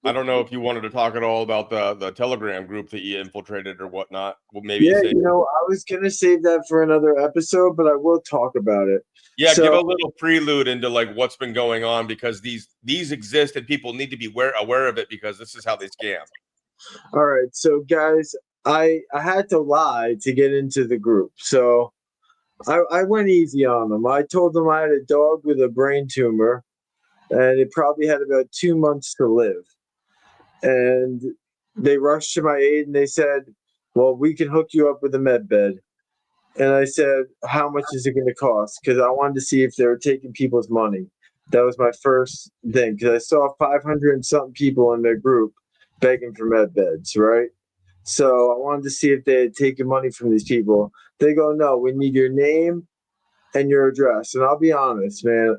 I don't know if you wanted to talk at all about the Telegram group that you infiltrated or whatnot. Well, maybe. Yeah, I was going to save that for another episode, but I will talk about it. Yeah, give a little prelude into like what's been going on, because these exist and people need to be aware of it, because this is how they scam. All right, so guys, I had to lie to get into the group, so I went easy on them. I told them I had a dog with a brain tumor, and it probably had about 2 months to live. And they rushed to my aid and they said, well, we can hook you up with a med bed. And I said, how much is it going to cost? Because I wanted to see if they were taking people's money. That was my first thing, because I saw 500 and something people in their group begging for med beds, right? So I wanted to see if they had taken money from these people. They go, no, we need your name and your address. And I'll be honest, man,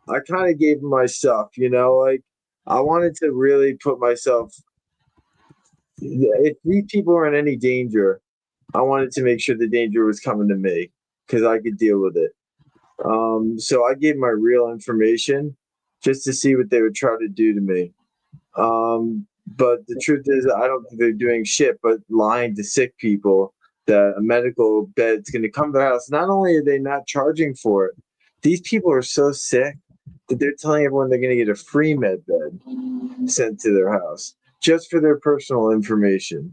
I kind of gave them my stuff, like I wanted to really put myself, if these people are in any danger, I wanted to make sure the danger was coming to me because I could deal with it. So I gave my real information just to see what they would try to do to me. But the truth is, I don't think they're doing shit but lying to sick people that a medical bed's going to come to their house. Not only are they not charging for it, these people are so sick that they're telling everyone they're going to get a free med bed sent to their house just for their personal information.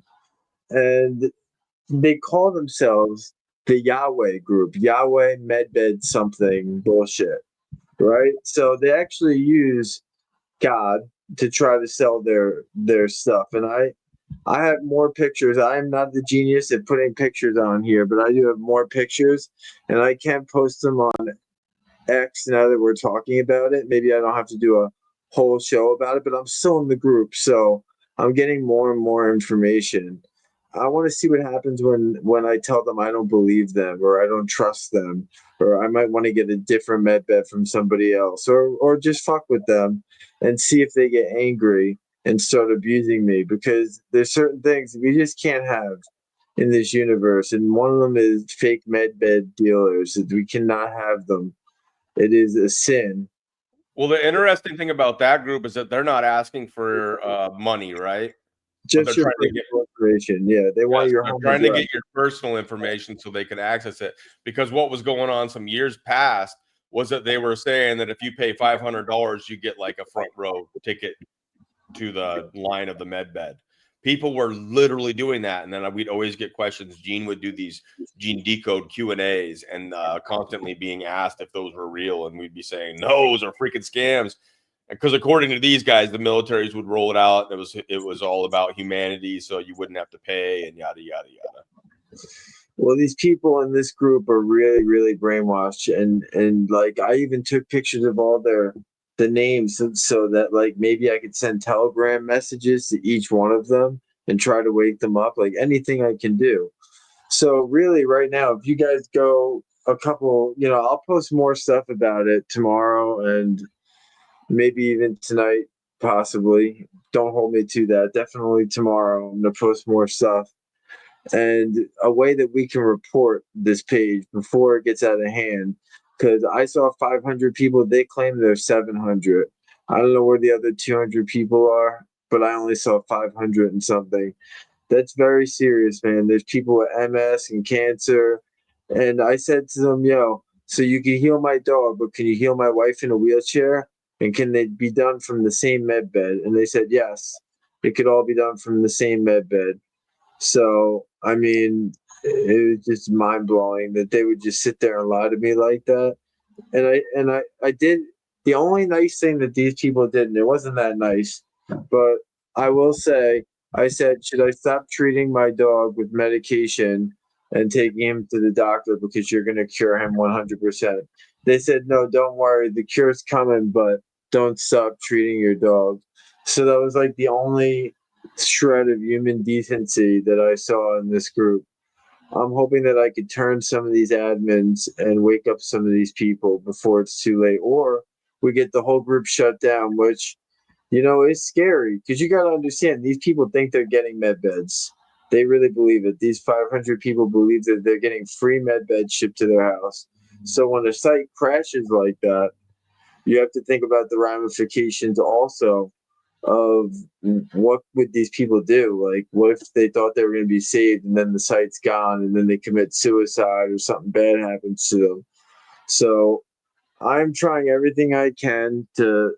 And they call themselves the Yahweh group, Yahweh Medbed something bullshit, right? So they actually use God to try to sell their stuff. And I have more pictures. I am not the genius at putting pictures on here, but I do have more pictures, and I can post them on X now that we're talking about it. Maybe I don't have to do a whole show about it, but I'm still in the group, so I'm getting more and more information. I want to see what happens when I tell them I don't believe them or I don't trust them, or I might want to get a different med bed from somebody else, or just fuck with them and see if they get angry and start abusing me, because there's certain things we just can't have in this universe, and one of them is fake med bed dealers. We cannot have them. It is a sin. Well, the interesting thing about that group is that they're not asking for money, right? But they're Just your trying to get personal information. Yeah, they want your they're home trying to address. get your personal information so they can access it. Because what was going on some years past was that they were saying that if you pay $500, you get like a front row ticket to the line of the med bed. People were literally doing that, and then we'd always get questions. Gene would do these Gene Decode Q&As and constantly being asked if those were real, and we'd be saying no, those are freaking scams. Because according to these guys, the militaries would roll it out. It was all about humanity, so you wouldn't have to pay and yada yada yada. Well, these people in this group are really, really brainwashed, and like I even took pictures of all the names so that like maybe I could send telegram messages to each one of them and try to wake them up, like anything I can do. So really right now, if you guys go a couple, I'll post more stuff about it tomorrow and maybe even tonight, possibly. Don't hold me to that. Definitely tomorrow I'm gonna post more stuff, and a way that we can report this page before it gets out of hand, because I saw 500 people. They claim there's 700. I don't know where the other 200 people are, but I only saw 500 and something. That's very serious, man. There's people with MS and cancer, and I said to them, yo, so you can heal my dog, but can you heal my wife in a wheelchair, and can they be done from the same med bed? And they said yes, it could all be done from the same med bed. So, I mean, it was just mind blowing that they would just sit there and lie to me like that. And I did the only nice thing that these people did, and it wasn't that nice, but I will say, I said, should I stop treating my dog with medication and taking him to the doctor because you're going to cure him 100%? They said, no, don't worry, the cure's coming, but don't stop treating your dog. So that was like the only shred of human decency that I saw in this group. I'm hoping that I could turn some of these admins and wake up some of these people before it's too late, or we get the whole group shut down, which, is scary because you got to understand these people think they're getting med beds. They really believe it. These 500 people believe that they're getting free med beds shipped to their house. So when a site crashes like that, you have to think about the ramifications also of what would these people do? Like, what if they thought they were going to be saved and then the site's gone and then they commit suicide or something bad happens to them? So I'm trying everything I can to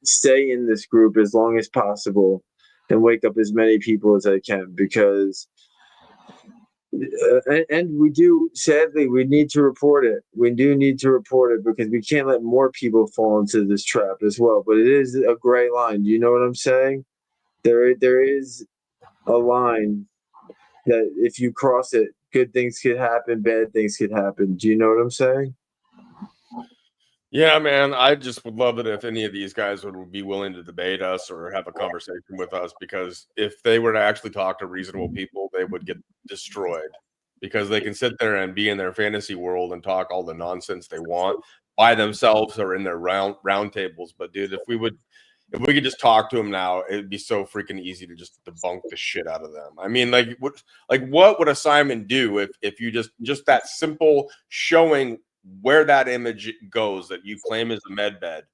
stay in this group as long as possible and wake up as many people as I can, because and we do, sadly, we need to report it. We do need to report it because we can't let more people fall into this trap as well. But it is a gray line. Do you know what I'm saying? There is a line that if you cross it good things could happen, bad things could happen. Do you know what I'm saying? Yeah, man. I just would love it if any of these guys would be willing to debate us or have a conversation with us, because if they were to actually talk to reasonable people, they would get destroyed, because they can sit there and be in their fantasy world and talk all the nonsense they want by themselves or in their round tables. But dude, if we could just talk to them now, it'd be so freaking easy to just debunk the shit out of them. I mean, what would a Simon do if you just that simple showing where that image goes that you claim is a med bed,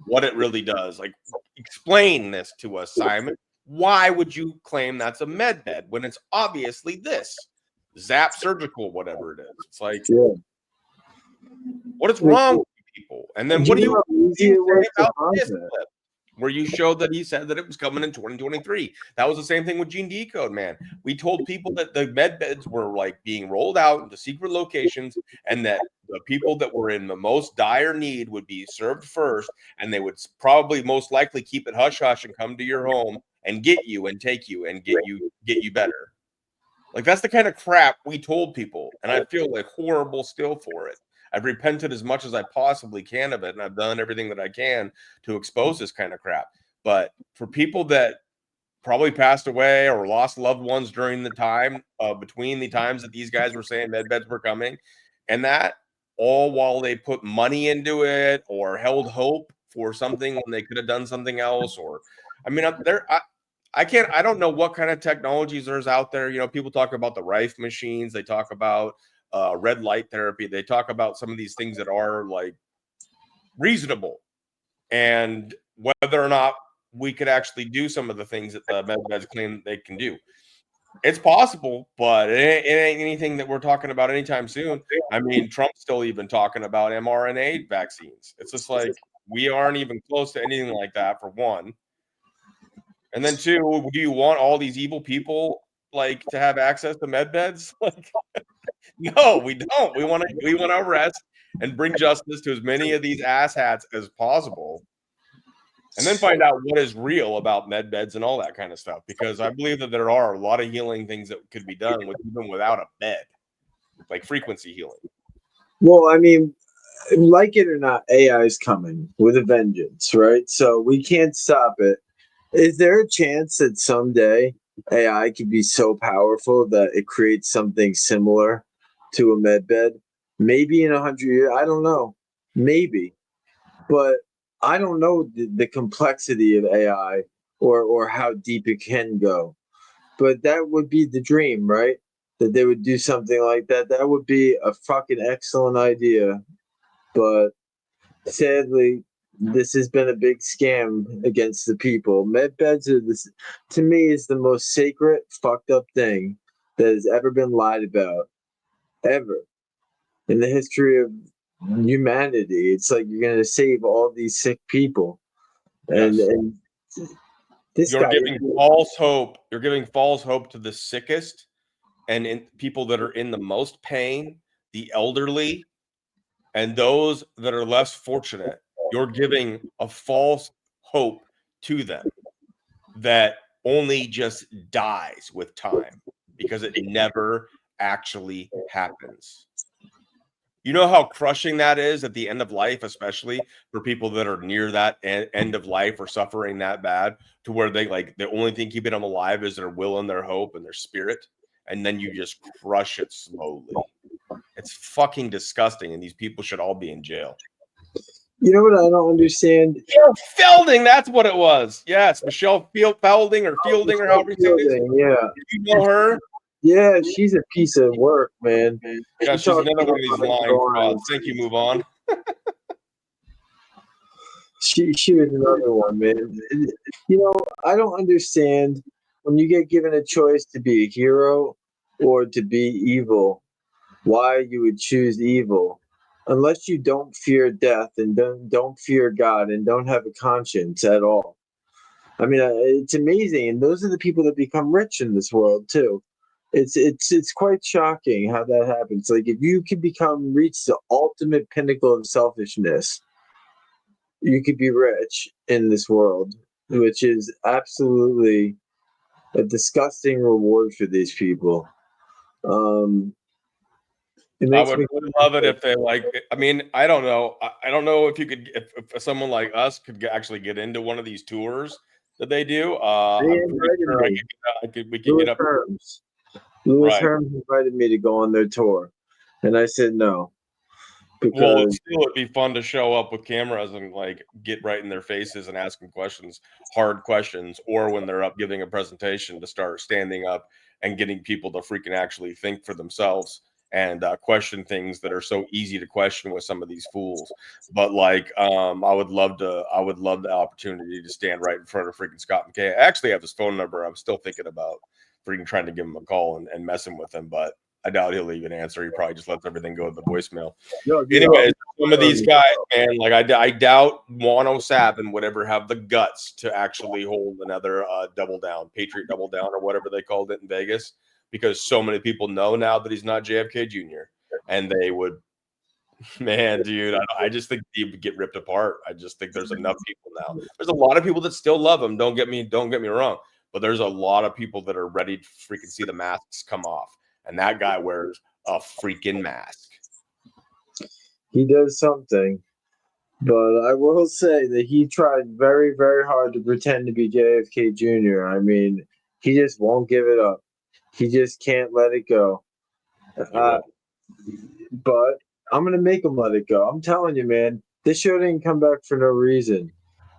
what it really does? Like, explain this to us, Simon. Why would you claim that's a med bed when it's obviously this Zap Surgical, whatever it is? It's like, Yeah. what is wrong with people? And then what do you know how easy it was say to about hide this that? clip where you showed that he said that it was coming in 2023? That was the same thing with Gene Decode, man. We told people that the med beds were like being rolled out into secret locations, and that the people that were in the most dire need would be served first, and they would probably most likely keep it hush hush and come to your home and get you and take you and get you better. Like, that's the kind of crap we told people, and I feel like horrible still for it. I've repented as much as I possibly can of it, and I've done everything that I can to expose this kind of crap. But for people that probably passed away or lost loved ones during the time between the times that these guys were saying med beds were coming, and that all while they put money into it or held hope for something when they could have done something else, or I mean, I don't know what kind of technologies there's out there. You know, people talk about the Rife machines, they talk about red light therapy, they talk about some of these things that are like reasonable, and whether or not we could actually do some of the things that the med beds claim they can do. It's possible, but it ain't anything that we're talking about anytime soon. I mean, Trump's still even talking about mRNA vaccines. It's just like we aren't even close to anything like that, for one. And then two, do you want all these evil people like to have access to med beds? Like, no, we don't. We want to arrest and bring justice to as many of these asshats as possible, and then find out what is real about med beds and all that kind of stuff. Because I believe that there are a lot of healing things that could be done with even without a bed, like frequency healing. Well, I mean, like it or not, AI is coming with a vengeance, right? So we can't stop it. Is there a chance that someday AI could be so powerful that it creates something similar to a med bed? Maybe in 100 years, I don't know. Maybe, but I don't know the complexity of AI or how deep it can go. But that would be the dream, right? That they would do something like that. That would be a fucking excellent idea. But sadly, this has been a big scam against the people. Med beds are this, to me, is the most sacred, fucked up thing that has ever been lied about, ever in the history of humanity. It's like you're gonna save all these sick people, and Yes. and this You're guy. giving false hope. You're giving false hope to the sickest and in people that are in the most pain, the elderly, and those that are less fortunate. You're giving a false hope to them that only just dies with time, because it never actually happens. You know how crushing that is at the end of life, especially for people that are near that end of life or suffering that bad, to where they like the only thing keeping them alive is their will and their hope and their spirit. And then you just crush it slowly. It's fucking disgusting. And these people should all be in jail. You know what I don't understand? Michelle Felding, that's what it was. Yes, Michelle Felding or Fielding or however you say it is. Yeah. You know her? Yeah, she's a piece of work, man. Yeah, She she's talks another one of these about lying lying. frauds. Thank you. Move on. She was another one, man. You know, I don't understand when you get given a choice to be a hero or to be evil, why you would choose evil, unless you don't fear death and don't fear God and don't have a conscience at all. I mean, it's amazing, and those are the people that become rich in this world too. It's quite shocking how that happens. Like if you could reach the ultimate pinnacle of selfishness, you could be rich in this world, which is absolutely a disgusting reward for these people. It I makes would me really love it if they like. I mean, I don't know. I don't know if you could, if someone like us could actually get into one of these tours that they do. They I'm pretty invited sure me. we could Louis get up. Herms. Louis Right. Herms invited me to go on their tour, and I said no Well, because still, it'd be fun to show up with cameras and like get right in their faces and ask them questions, hard questions, or when they're up giving a presentation to start standing up and getting people to freaking actually think for themselves and question things that are so easy to question with some of these fools. But like, I would love the opportunity to stand right in front of freaking Scott McKay. I actually have his phone number. I'm still thinking about freaking trying to give him a call and messing with him, but I doubt he'll even answer. He probably just lets everything go to the voicemail. no, dude, Anyways, some of these guys, man, like I doubt Wano Savin would ever have the guts to actually hold another double down, Patriot double down, or whatever they called it in Vegas, because so many people know now that he's not JFK Jr. And they would, man, dude, I just think he would get ripped apart. I just think there's enough people now. There's a lot of people that still love him. Don't get me wrong, but there's a lot of people that are ready to freaking see the masks come off, and that guy wears a freaking mask. he does something. But I will say that he tried very, very hard to pretend to be JFK Jr. I mean, he just won't give it up. He just can't let it go. But I'm going to make him let it go. I'm telling you, man, this show didn't come back for no reason.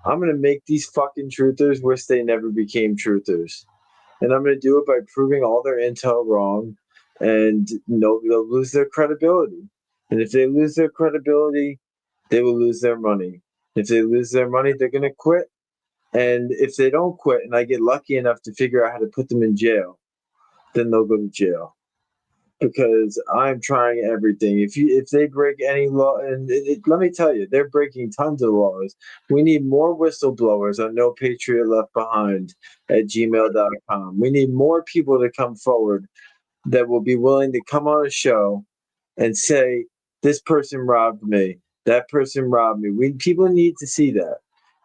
I'm going to make these fucking truthers wish they never became truthers. And I'm going to do it by proving all their intel wrong, and they'll lose their credibility. And if they lose their credibility, they will lose their money. If they lose their money, they're going to quit. And if they don't quit and I get lucky enough to figure out how to put them in jail, then they'll go to jail. Because I'm trying everything. If they break any law, and let me tell you, they're breaking tons of laws. We need more whistleblowers on No Patriot Left Behind at gmail.com. We need more people to come forward that will be willing to come on a show and say, this person robbed me, that person robbed me. People need to see that.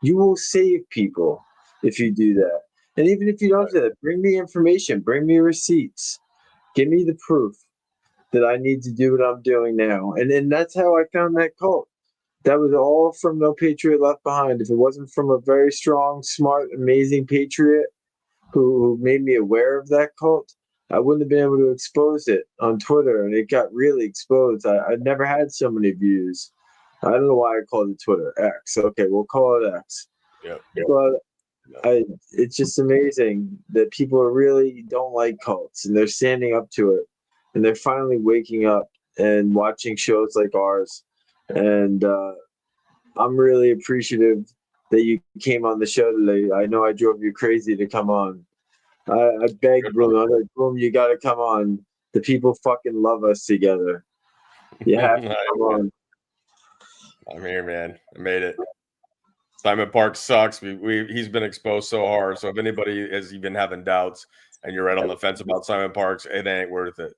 You will save people if you do that. And even if you don't do that, bring me information, bring me receipts, give me the proof that I need to do what I'm doing now. And that's how I found that cult. That was all from No Patriot Left Behind. If it wasn't from a very strong, smart, amazing patriot who made me aware of that cult, I wouldn't have been able to expose it on Twitter, and it got really exposed. I never had so many views. I don't know why I called it Twitter. X. Okay, we'll call it X. Yep. But it's just amazing that people really don't like cults, and they're standing up to it, and they're finally waking up and watching shows like ours. And I'm really appreciative that you came on the show today. I know I drove you crazy to come on. I begged Bloom. I was like, Bloom, you got to come on. The people fucking love us together. You have to come on. I'm here, man. I made it. Simon Park sucks. He's been exposed so hard. So if anybody has even having doubts and you're right on the fence about Simon Parks, it ain't worth it.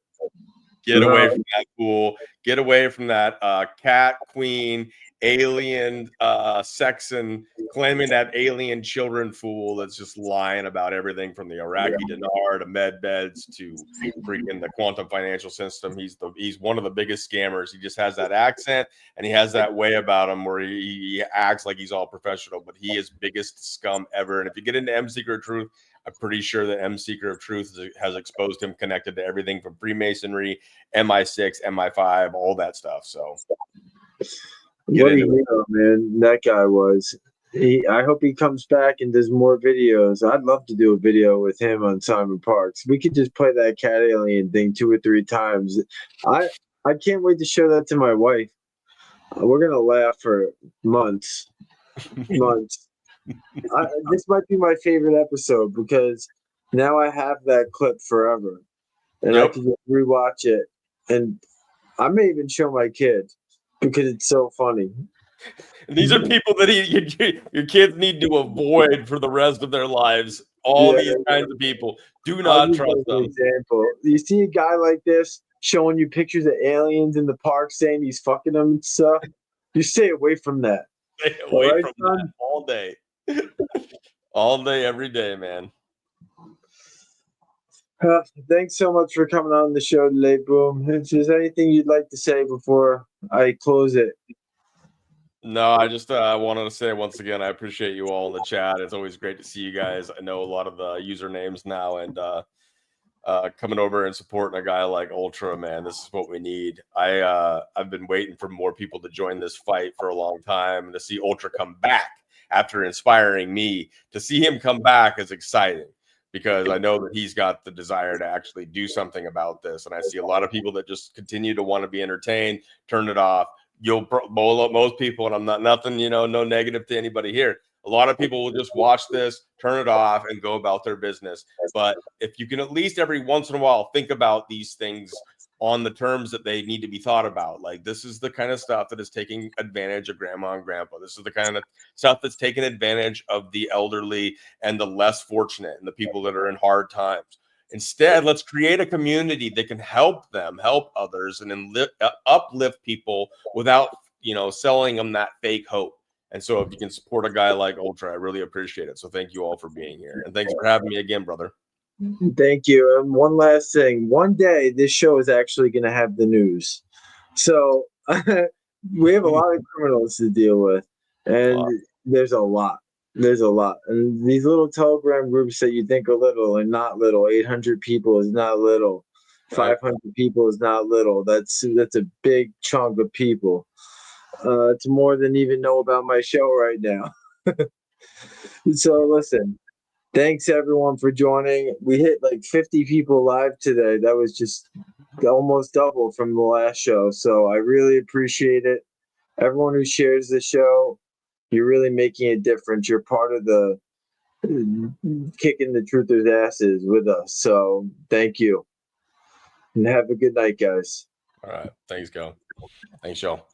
Get away from that fool. Get away from that cat queen, alien sexing, claiming that alien children fool that's just lying about everything from the Iraqi dinar to med beds to freaking the quantum financial system. He's one of the biggest scammers. He just has that accent and he has that way about him where he acts like he's all professional, but he is biggest scum ever. And if you get into M Secret of Truth, I'm pretty sure that M Secret of Truth has exposed him connected to everything from Freemasonry, MI6, MI5, all that stuff. So what a hero, man, that guy was. I hope he comes back and does more videos. I'd love to do a video with him on Simon Parks. We could just play that cat alien thing 2 or 3 times. I can't wait to show that to my wife. We're gonna laugh for months. This might be my favorite episode because now I have that clip forever, and I can just rewatch it, and I may even show my kid because it's so funny. These are people that your kids need to avoid for the rest of their lives. All these kinds of people. Do not trust them. Example: you see a guy like this showing you pictures of aliens in the park, saying he's fucking them and stuff. You stay away from that. Stay away from that all day. All day, every day, man. Thanks so much for coming on the show today, Boom. If there's anything you'd like to say before I close it. No, I just wanted to say once again, I appreciate you all in the chat. It's always great to see you guys. I know a lot of the usernames now, and coming over and supporting a guy like Ultra, man, this is what we need. I've been waiting for more people to join this fight for a long time, and to see Ultra come back after inspiring me, to see him come back is exciting, because I know that he's got the desire to actually do something about this. And I see a lot of people that just continue to want to be entertained, turn it off. Most people, and I'm not nothing, no negative to anybody here. A lot of people will just watch this, turn it off, and go about their business. But if you can at least every once in a while think about these things on the terms that they need to be thought about, like this is the kind of stuff that is taking advantage of grandma and grandpa. This is the kind of stuff that's taking advantage of the elderly and the less fortunate and the people that are in hard times. Instead, let's create a community that can help them, help others, and then uplift people without, selling them that fake hope. And so if you can support a guy like Ultra, I really appreciate it. So thank you all for being here. And thanks for having me again, brother. Thank you. And one last thing. One day, this show is actually going to have the news. So we have a lot of criminals to deal with. And there's a lot. There's a lot. And these little Telegram groups that you think are little and not little, 800 people is not little. 500 people is not little. That's a big chunk of people. It's more than even know about my show right now. So listen, thanks everyone for joining. We hit like 50 people live today. That was just almost double from the last show. So I really appreciate it. Everyone who shares the show, you're really making a difference. You're part of the kicking the truthers' asses with us. So thank you. And have a good night, guys. All right. Thanks, Go. Thanks, y'all.